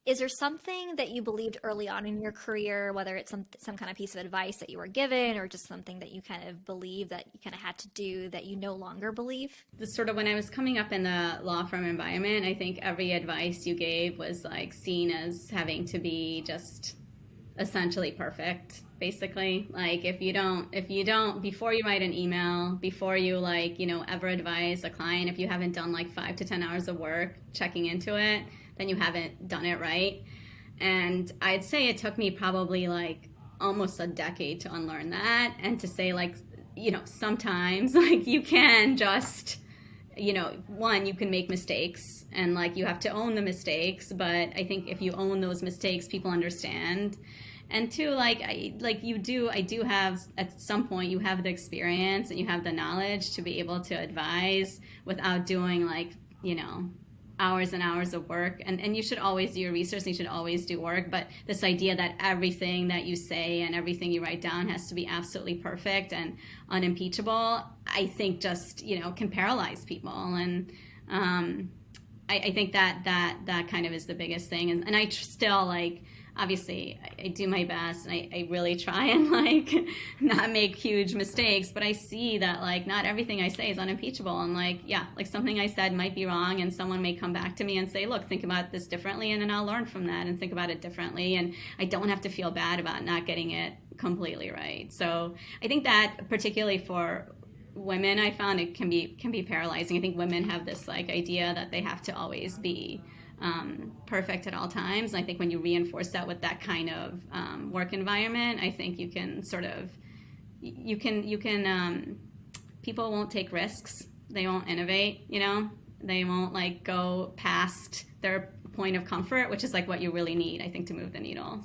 Is there something that you believed early on in your career, whether it's some kind of piece of advice that you were given or just something that you kind of believe that you kind of had to do that you no longer believe? This sort of when I was coming up in the law firm environment, I think every advice you gave was like seen as having to be just essentially perfect, basically. Like if you don't before you write an email, before you ever advise a client, if you haven't done like 5 to 10 hours of work checking into it, then you haven't done it right. And I'd say it took me probably like almost a decade to unlearn that and to say sometimes like you can just one, you can make mistakes and like you have to own the mistakes, but I think if you own those mistakes, people understand. And two, I do have, at some point, you have the experience and you have the knowledge to be able to advise without doing hours and hours of work. And you should always do your research and you should always do work. But this idea that everything that you say and everything you write down has to be absolutely perfect and unimpeachable, I think just, can paralyze people. And I think that kind of is the biggest thing. And I still obviously I do my best and I really try and not make huge mistakes, but I see that not everything I say is unimpeachable, and something I said might be wrong and someone may come back to me and say, look, think about this differently, and then I'll learn from that and think about it differently, and I don't have to feel bad about not getting it completely right. So I think that particularly for women, I found it can be paralyzing. I think women have this idea that they have to always be perfect at all times. And I think when you reinforce that with that kind of work environment, I think you can people won't take risks. They won't innovate, they won't go past their point of comfort, which is what you really need, I think, to move the needle.